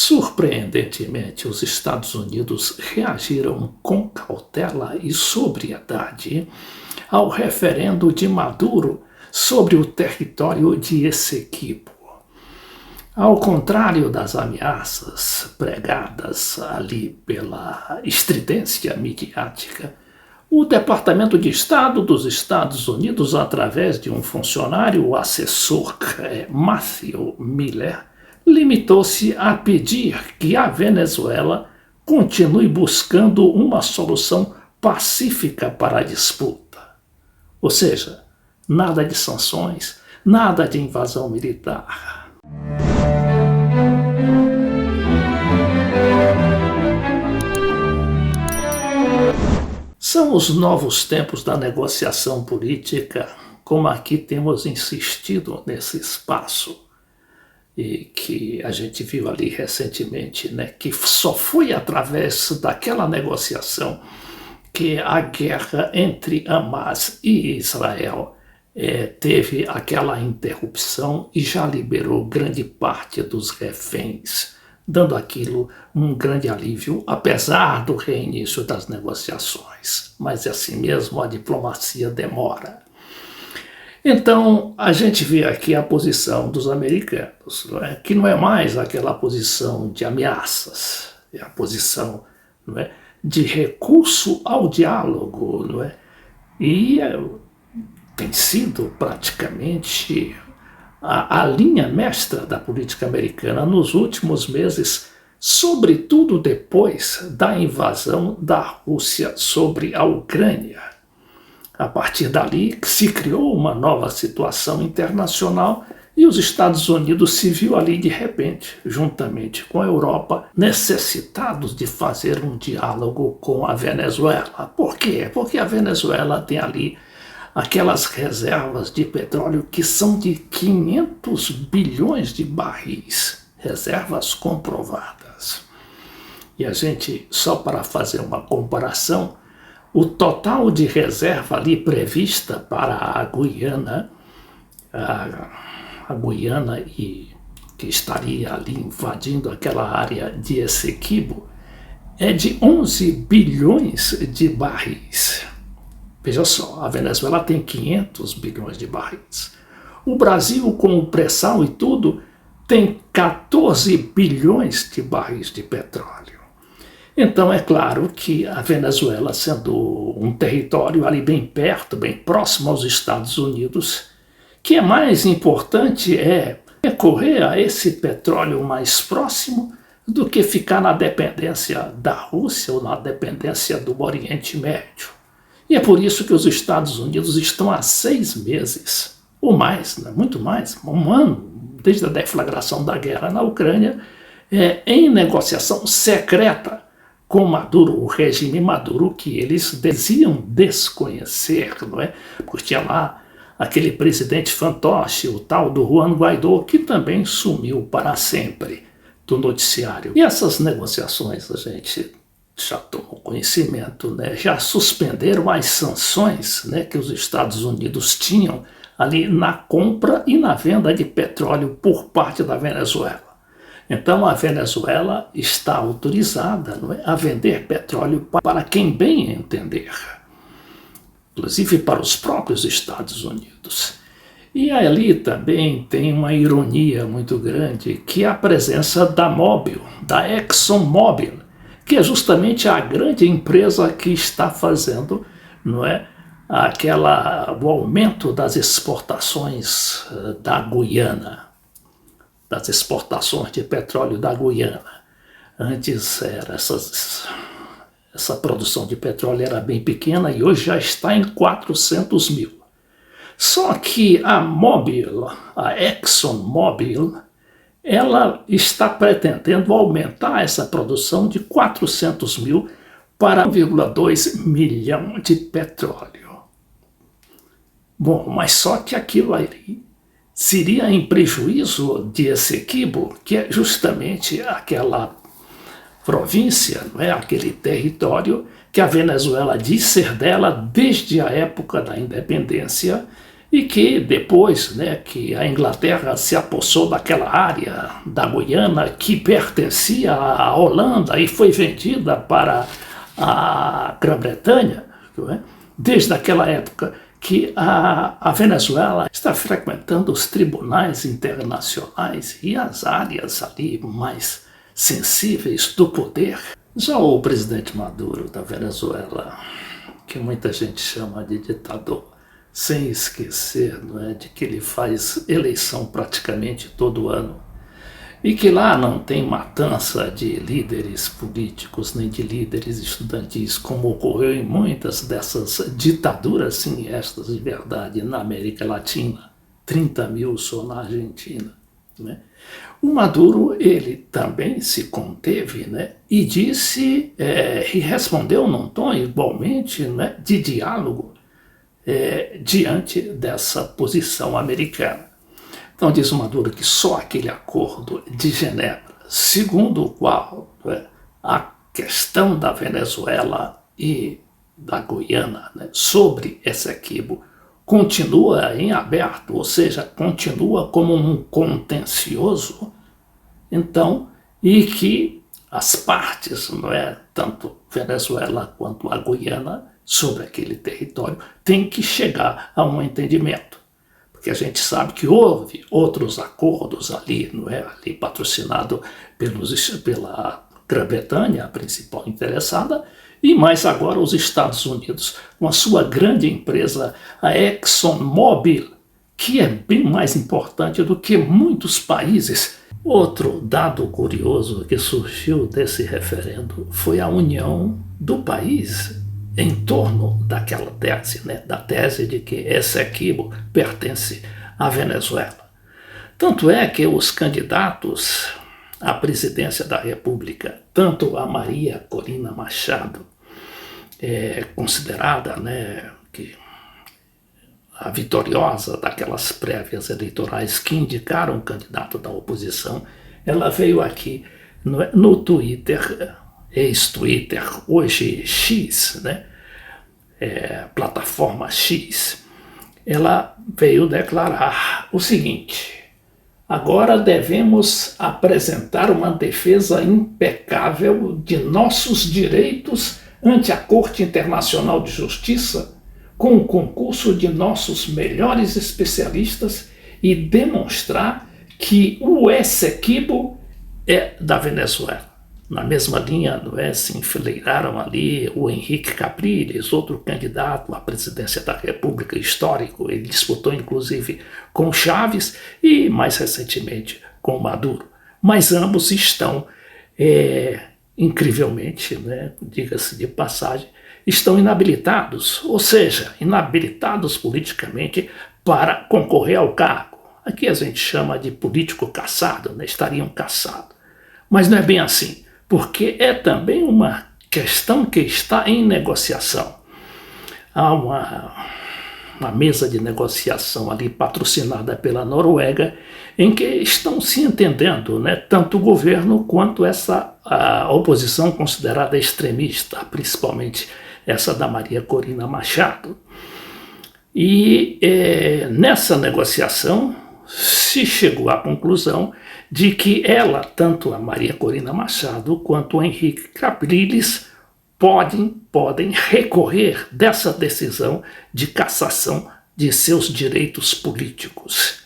Surpreendentemente, os Estados Unidos reagiram com cautela e sobriedade ao referendo de Maduro sobre o território de Essequibo. Ao contrário das ameaças pregadas ali pela estridência midiática, o Departamento de Estado dos Estados Unidos, através de um funcionário assessor, Matthew Miller, limitou-se a pedir que a Venezuela continue buscando uma solução pacífica para a disputa. Ou seja, nada de sanções, nada de invasão militar. São os novos tempos da negociação política, como aqui temos insistido nesse espaço, e que a gente viu ali recentemente, né, que só foi através daquela negociação que a guerra entre Hamas e Israel teve aquela interrupção e já liberou grande parte dos reféns, dando aquilo um grande alívio, apesar do reinício das negociações. Mas assim mesmo a diplomacia demora. Então, a gente vê aqui a posição dos americanos, que não é mais aquela posição de ameaças, é a posição de recurso ao diálogo, e tem sido praticamente a linha mestra da política americana nos últimos meses, sobretudo depois da invasão da Rússia sobre a Ucrânia. A partir dali se criou uma nova situação internacional e os Estados Unidos se viu ali de repente, juntamente com a Europa, necessitados de fazer um diálogo com a Venezuela. Por quê? Porque a Venezuela tem ali aquelas reservas de petróleo que são de 500 bilhões de barris, reservas comprovadas. E a gente, só para fazer uma comparação, o total de reserva ali prevista para a Guiana, e que estaria ali invadindo aquela área de Essequibo, é de 11 bilhões de barris. Veja só, a Venezuela tem 500 bilhões de barris. O Brasil, com o pré-sal e tudo, tem 14 bilhões de barris de petróleo. Então, é claro que a Venezuela, sendo um território ali bem perto, bem próximo aos Estados Unidos, que é mais importante é recorrer a esse petróleo mais próximo do que ficar na dependência da Rússia ou na dependência do Oriente Médio. E é por isso que os Estados Unidos estão há 6 meses, ou mais, muito mais, um ano, desde a deflagração da guerra na Ucrânia, em negociação secreta com Maduro, o regime Maduro, que eles diziam desconhecer, porque tinha lá aquele presidente fantoche, o tal do Juan Guaidó, que também sumiu para sempre do noticiário. E essas negociações, a gente já tomou conhecimento, já suspenderam as sanções que os Estados Unidos tinham ali na compra e na venda de petróleo por parte da Venezuela. Então a Venezuela está autorizada a vender petróleo para quem bem entender, inclusive para os próprios Estados Unidos. E ali também tem uma ironia muito grande, que é a presença da Mobil, da ExxonMobil, que é justamente a grande empresa que está fazendo o aumento das exportações da Guiana, das exportações de petróleo da Guiana. Antes essa produção de petróleo era bem pequena e hoje já está em 400 mil. Só que a ExxonMobil, ela está pretendendo aumentar essa produção de 400 mil para 1,2 milhão de petróleo. Bom, mas só que aquilo aí seria em prejuízo de Essequibo, que é justamente aquela província, aquele território que a Venezuela diz ser dela desde a época da independência e que depois, né, que a Inglaterra se apossou daquela área da Guiana que pertencia à Holanda e foi vendida para a Grã-Bretanha, não é? Desde aquela época que a Venezuela está frequentando os tribunais internacionais e as áreas ali mais sensíveis do poder. Já o presidente Maduro da Venezuela, que muita gente chama de ditador, sem esquecer, não é, de que ele faz eleição praticamente todo ano e que lá não tem matança de líderes políticos nem de líderes estudantis, como ocorreu em muitas dessas ditaduras siniestras de verdade na América Latina, 30 mil só na Argentina, né? O Maduro, ele também se conteve, né, e disse, e respondeu num tom igualmente, né, de diálogo, diante dessa posição americana. Então diz o Maduro que só aquele acordo de Genebra, segundo o qual, né, a questão da Venezuela e da Guiana, né, sobre Essequibo continua em aberto, ou seja, continua como um contencioso, então, e que as partes, não é, tanto Venezuela quanto a Guiana, sobre aquele território, têm que chegar a um entendimento. Porque a gente sabe que houve outros acordos ali, não é, ali patrocinado pela Grã-Bretanha, a principal interessada, e mais agora os Estados Unidos, com a sua grande empresa, a ExxonMobil, que é bem mais importante do que muitos países. Outro dado curioso que surgiu desse referendo foi a união do país em torno daquela tese, né, da tese de que Essequibo pertence à Venezuela. Tanto é que os candidatos à presidência da República, tanto a Maria Corina Machado, considerada, né, que a vitoriosa daquelas prévias eleitorais que indicaram o candidato da oposição, ela veio aqui no Twitter, ex-Twitter, hoje X, né, plataforma X, ela veio declarar o seguinte: agora devemos apresentar uma defesa impecável de nossos direitos ante a Corte Internacional de Justiça, com o concurso de nossos melhores especialistas e demonstrar que o Essequibo é da Venezuela. Na mesma linha, não é, se enfileiraram ali o Henrique Capriles, outro candidato à presidência da República histórico. Ele disputou inclusive com Chávez e mais recentemente com Maduro. Mas ambos estão, incrivelmente, né, diga-se de passagem, estão inabilitados, ou seja, inabilitados politicamente para concorrer ao cargo. Aqui a gente chama de político caçado, né, estariam caçados. Mas não é bem assim, porque é também uma questão que está em negociação. Há uma mesa de negociação ali patrocinada pela Noruega, em que estão se entendendo, né, tanto o governo quanto a oposição considerada extremista, principalmente essa da Maria Corina Machado. E nessa negociação se chegou à conclusão de que ela, tanto a Maria Corina Machado quanto o Henrique Capriles, podem recorrer dessa decisão de cassação de seus direitos políticos.